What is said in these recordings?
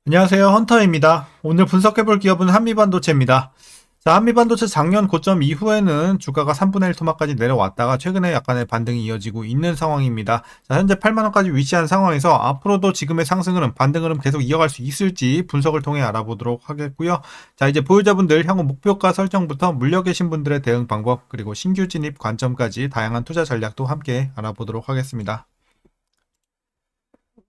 안녕하세요. 헌터입니다. 오늘 분석해볼 기업은 한미반도체입니다. 자, 한미반도체 작년 고점 이후에는 주가가 3분의 1 토막까지 내려왔다가 최근에 약간의 반등이 이어지고 있는 상황입니다. 자, 현재 8만원까지 위치한 상황에서 앞으로도 지금의 상승 흐름, 반등 흐름 계속 이어갈 수 있을지 분석을 통해 알아보도록 하겠고요. 자, 이제 보유자분들 향후 목표가 설정부터 물려 계신 분들의 대응 방법, 그리고 신규 진입 관점까지 다양한 투자 전략도 함께 알아보도록 하겠습니다.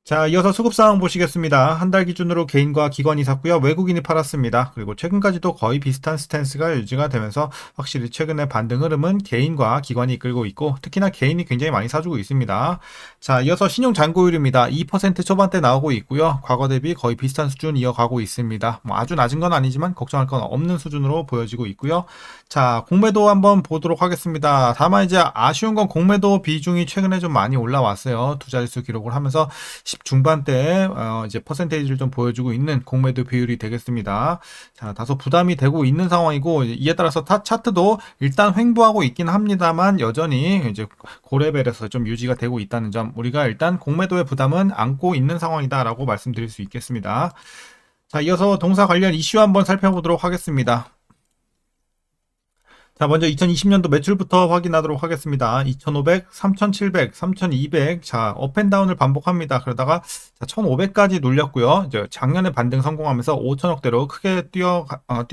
자, 이어서 수급 상황 보시겠습니다. 한 달 기준으로 개인과 기관이 샀고요. 외국인이 팔았습니다. 그리고 최근까지도 거의 비슷한 스탠스가 유지가 되면서 확실히 최근의 반등 흐름은 개인과 기관이 이끌고 있고 특히나 개인이 굉장히 많이 사주고 있습니다. 자, 이어서 신용 잔고율입니다. 2% 초반대 나오고 있고요. 과거 대비 거의 비슷한 수준 이어가고 있습니다. 뭐 아주 낮은 건 아니지만 걱정할 건 없는 수준으로 보여지고 있고요. 자, 공매도 한번 보도록 하겠습니다. 다만 이제 아쉬운 건 공매도 비중이 최근에 좀 많이 올라왔어요. 두 자릿수 기록을 하면서 10 중반대에 이제 퍼센테이지를 좀 보여주고 있는 공매도 비율이 되겠습니다. 자, 다소 부담이 되고 있는 상황이고 이에 따라서 차트도 일단 횡보하고 있긴 합니다만 여전히 이제 고레벨에서 좀 유지가 되고 있다는 점, 우리가 일단 공매도의 부담은 안고 있는 상황이다라고 말씀드릴 수 있겠습니다. 자, 이어서 동사 관련 이슈 한번 살펴보도록 하겠습니다. 자, 먼저 2020년도 매출부터 확인하도록 하겠습니다. 2,500, 3,700, 3,200. 자, 업앤다운을 반복합니다. 그러다가 1,500까지 눌렸고요. 이제 작년에 반등 성공하면서 5천억대로 크게 뛰어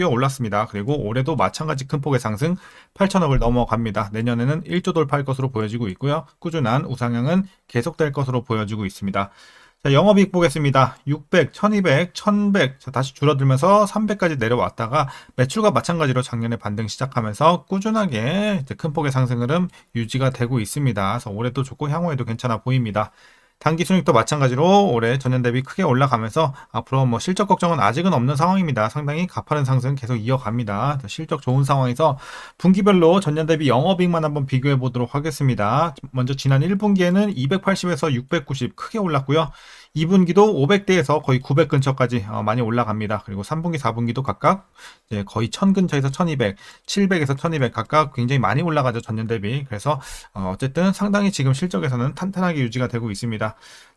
올랐습니다. 그리고 올해도 마찬가지 큰 폭의 상승 8천억을 넘어갑니다. 내년에는 1조 돌파할 것으로 보여지고 있고요. 꾸준한 우상향은 계속될 것으로 보여지고 있습니다. 자, 영업이익 보겠습니다. 600, 1200, 1100. 자, 다시 줄어들면서 300까지 내려왔다가 매출과 마찬가지로 작년에 반등 시작하면서 꾸준하게 큰 폭의 상승 흐름 유지가 되고 있습니다. 그래서 올해도 좋고 향후에도 괜찮아 보입니다. 당기순이익도 마찬가지로 올해 전년 대비 크게 올라가면서 앞으로 뭐 실적 걱정은 아직은 없는 상황입니다. 상당히 가파른 상승 계속 이어갑니다. 실적 좋은 상황에서 분기별로 전년 대비 영업이익만 한번 비교해 보도록 하겠습니다. 먼저 지난 1분기에는 280에서 690 크게 올랐고요. 2분기도 500대에서 거의 900 근처까지 많이 올라갑니다. 그리고 3분기, 4분기도 각각 이제 거의 1000 근처에서 1200, 700에서 1200 각각 굉장히 많이 올라가죠. 전년 대비. 그래서 어쨌든 상당히 지금 실적에서는 탄탄하게 유지가 되고 있습니다.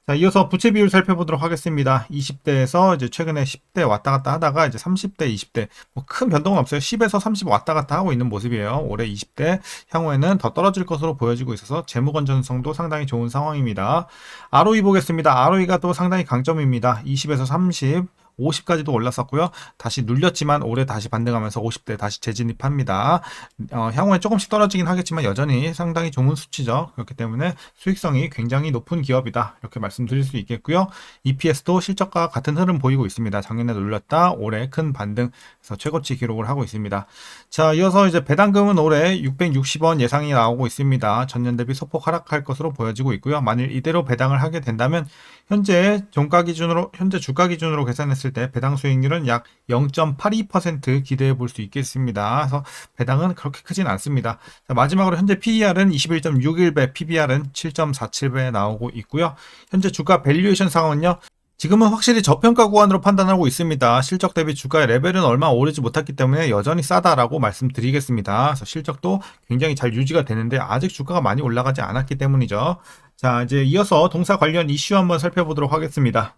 자, 이어서 부채 비율 살펴보도록 하겠습니다. 20대에서 이제 최근에 10대 왔다 갔다 하다가 이제 30대, 20대 뭐 큰 변동은 없어요. 10에서 30 왔다 갔다 하고 있는 모습이에요. 올해 20대 향후에는 더 떨어질 것으로 보여지고 있어서 재무 건전성도 상당히 좋은 상황입니다. ROE 보겠습니다. ROE가 또 상당히 강점입니다. 20에서 30, 50까지도 올랐었고요. 다시 눌렸지만 올해 다시 반등하면서 50대 다시 재진입합니다. 향후에 조금씩 떨어지긴 하겠지만 여전히 상당히 좋은 수치죠. 그렇기 때문에 수익성이 굉장히 높은 기업이다. 이렇게 말씀드릴 수 있겠고요. EPS도 실적과 같은 흐름 보이고 있습니다. 작년에 눌렸다 올해 큰 반등에서 최고치 기록을 하고 있습니다. 자, 이어서 이제 배당금은 올해 660원 예상이 나오고 있습니다. 전년 대비 소폭 하락할 것으로 보여지고 있고요. 만일 이대로 배당을 하게 된다면 현재 주가 기준으로 계산했을 때 배당 수익률은 약 0.82% 기대해 볼 수 있겠습니다. 그래서 배당은 그렇게 크진 않습니다. 자, 마지막으로 현재 PER은 21.61배, PBR은 7.47배 나오고 있고요. 현재 주가 밸류에이션 상황은요. 지금은 확실히 저평가 구간으로 판단하고 있습니다. 실적 대비 주가의 레벨은 얼마 오르지 못했기 때문에 여전히 싸다라고 말씀드리겠습니다. 그래서 실적도 굉장히 잘 유지가 되는데 아직 주가가 많이 올라가지 않았기 때문이죠. 자, 이제 이어서 동사 관련 이슈 한번 살펴보도록 하겠습니다.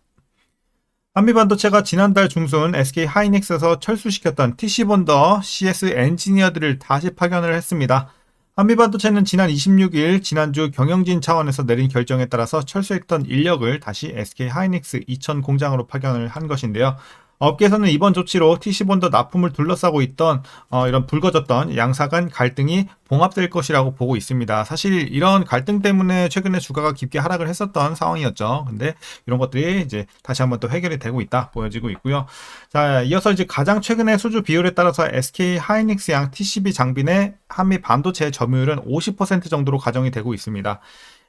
한미반도체가 지난달 중순 SK 하이닉스에서 철수시켰던 TC본더 CS 엔지니어들을 다시 파견을 했습니다. 한미반도체는 지난 26일 지난주 경영진 차원에서 내린 결정에 따라서 철수했던 인력을 다시 SK 하이닉스 이천 공장으로 파견을 한 것인데요. 업계에서는 이번 조치로 TC본더 납품을 둘러싸고 있던 이런 불거졌던 양사 간 갈등이 봉합될 것이라고 보고 있습니다. 사실 이런 갈등 때문에 최근에 주가가 깊게 하락을 했었던 상황이었죠. 근데 이런 것들이 이제 다시 한번 또 해결이 되고 있다 보여지고 있고요. 자, 이어서 이제 가장 최근의 수주 비율에 따라서 SK 하이닉스양 TCB 장비 내 한미 반도체 점유율은 50% 정도로 가정이 되고 있습니다.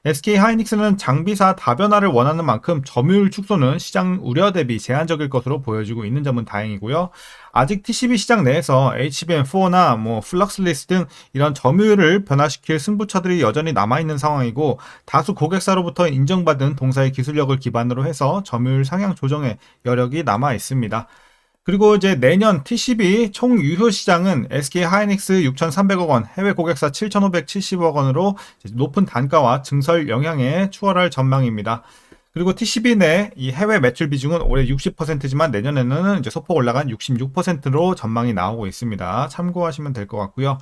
SK 하이닉스는 장비사 다변화를 원하는 만큼 점유율 축소는 시장 우려 대비 제한적일 것으로 보여지고 있는 점은 다행이고요. 아직 TCB 시장 내에서 HBM4나 뭐 플럭스리스 등 이런 점유율을 변화시킬 승부처들이 여전히 남아있는 상황이고 다수 고객사로부터 인정받은 동사의 기술력을 기반으로 해서 점유율 상향 조정의 여력이 남아 있습니다. 그리고 이제 내년 TCB 총 유효 시장은 SK 하이닉스 6,300억 원, 해외 고객사 7,570억 원으로 높은 단가와 증설 영향에 추월할 전망입니다. 그리고 TCB 내 이 해외 매출 비중은 올해 60%지만 내년에는 이제 소폭 올라간 66%로 전망이 나오고 있습니다. 참고하시면 될 것 같고요.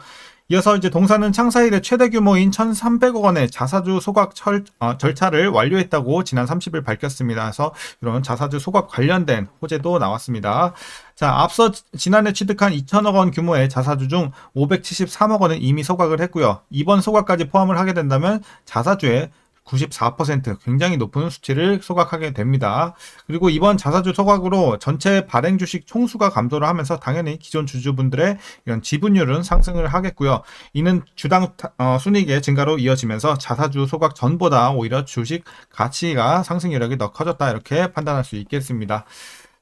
이어서 이제 동사는 창사 이래 최대 규모인 1,300억 원의 자사주 소각 절차를 완료했다고 지난 30일 밝혔습니다. 그래서 이런 자사주 소각 관련된 호재도 나왔습니다. 자, 앞서 지난해 취득한 2천억 원 규모의 자사주 중 573억 원은 이미 소각을 했고요. 이번 소각까지 포함을 하게 된다면 자사주의 94% 굉장히 높은 수치를 소각하게 됩니다. 그리고 이번 자사주 소각으로 전체 발행 주식 총수가 감소를 하면서 당연히 기존 주주분들의 이런 지분율은 상승을 하겠고요. 이는 주당 순이익의 증가로 이어지면서 자사주 소각 전보다 오히려 주식 가치가 상승 여력이 더 커졌다 이렇게 판단할 수 있겠습니다.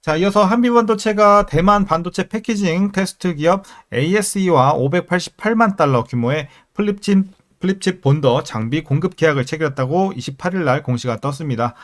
자, 이어서 한미반도체가 대만 반도체 패키징 테스트 기업 ASE와 588만 달러 규모의 플립칩 본더 장비 공급 계약을 체결했다고 28일 날 공시가 떴습니다.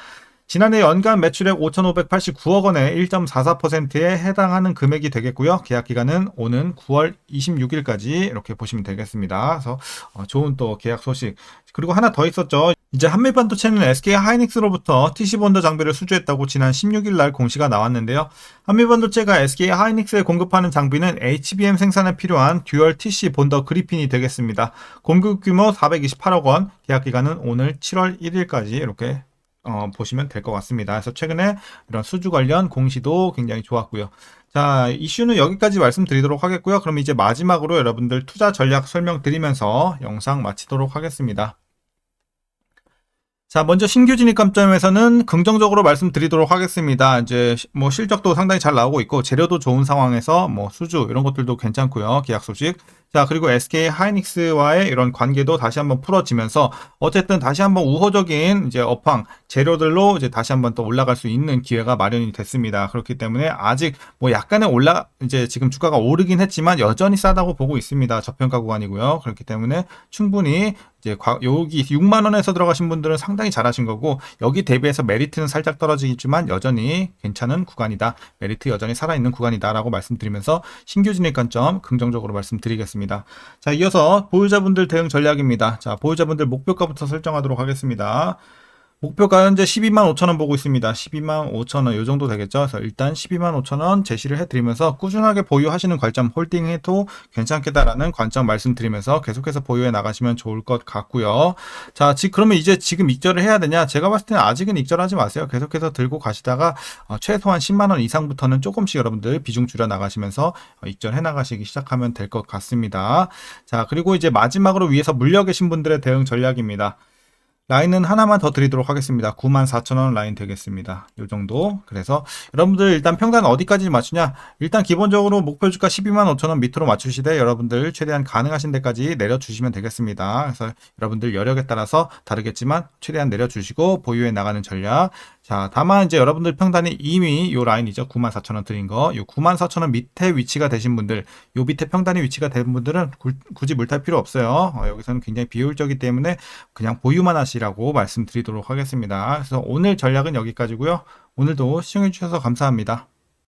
지난해 연간 매출액 5,589억 원의 1.44%에 해당하는 금액이 되겠고요. 계약 기간은 오는 9월 26일까지 이렇게 보시면 되겠습니다. 그래서 좋은 또 계약 소식. 그리고 하나 더 있었죠. 이제 한미반도체는 SK 하이닉스로부터 TC 본더 장비를 수주했다고 지난 16일 날 공시가 나왔는데요. 한미반도체가 SK 하이닉스에 공급하는 장비는 HBM 생산에 필요한 듀얼 TC 본더 그리핀이 되겠습니다. 공급 규모 428억 원, 계약 기간은 오늘 7월 1일까지 이렇게 보시면 될 것 같습니다. 그래서 최근에 이런 수주 관련 공시도 굉장히 좋았고요. 자, 이슈는 여기까지 말씀드리도록 하겠고요. 그럼 이제 마지막으로 여러분들 투자 전략 설명드리면서 영상 마치도록 하겠습니다. 자, 먼저 신규 진입 관점에서는 긍정적으로 말씀드리도록 하겠습니다. 이제 뭐 실적도 상당히 잘 나오고 있고 재료도 좋은 상황에서 뭐 수주 이런 것들도 괜찮고요. 계약 소식. 자, 그리고 SK 하이닉스와의 이런 관계도 다시 한번 풀어지면서 어쨌든 다시 한번 우호적인 이제 업황 재료들로 이제 다시 한번 또 올라갈 수 있는 기회가 마련이 됐습니다. 그렇기 때문에 아직 뭐 약간의 이제 지금 주가가 오르긴 했지만 여전히 싸다고 보고 있습니다. 저평가 구간이고요. 그렇기 때문에 충분히 이제 여기 6만 원에서 들어가신 분들은 상당히 잘하신 거고 여기 대비해서 메리트는 살짝 떨어지겠지만 여전히 괜찮은 구간이다. 메리트 여전히 살아있는 구간이다라고 말씀드리면서 신규 진입 관점 긍정적으로 말씀드리겠습니다. 자, 이어서 보유자분들 대응 전략입니다. 자, 보유자분들 목표가부터 설정하도록 하겠습니다. 목표가 현재 12만 5천 원 보고 있습니다. 12만 5천 원 이 정도 되겠죠. 그래서 일단 12만 5천 원 제시를 해드리면서 꾸준하게 보유하시는 관점 홀딩해도 괜찮겠다라는 관점 말씀드리면서 계속해서 보유해 나가시면 좋을 것 같고요. 자, 그러면 이제 지금 익절을 해야 되냐? 제가 봤을 때는 아직은 익절하지 마세요. 계속해서 들고 가시다가 최소한 10만 원 이상부터는 조금씩 여러분들 비중 줄여 나가시면서 익절해 나가시기 시작하면 될 것 같습니다. 자, 그리고 이제 마지막으로 위에서 물려 계신 분들의 대응 전략입니다. 라인은 하나만 더 드리도록 하겠습니다. 94,000원 라인 되겠습니다. 요 정도. 그래서 여러분들 일단 평단 어디까지 맞추냐? 일단 기본적으로 목표 주가 12만 5천원 밑으로 맞추시되 여러분들 최대한 가능하신 데까지 내려주시면 되겠습니다. 그래서 여러분들 여력에 따라서 다르겠지만 최대한 내려주시고 보유해 나가는 전략. 자, 다만 이제 여러분들 평단이 이미 요 라인이죠. 94,000원 드린 거. 요 94,000원 밑에 위치가 되신 분들, 요 밑에 평단이 위치가 된 분들은 굳이 물탈 필요 없어요. 여기서는 굉장히 비효율적이기 때문에 그냥 보유만 하시라고 말씀드리도록 하겠습니다. 그래서 오늘 전략은 여기까지고요. 오늘도 시청해 주셔서 감사합니다.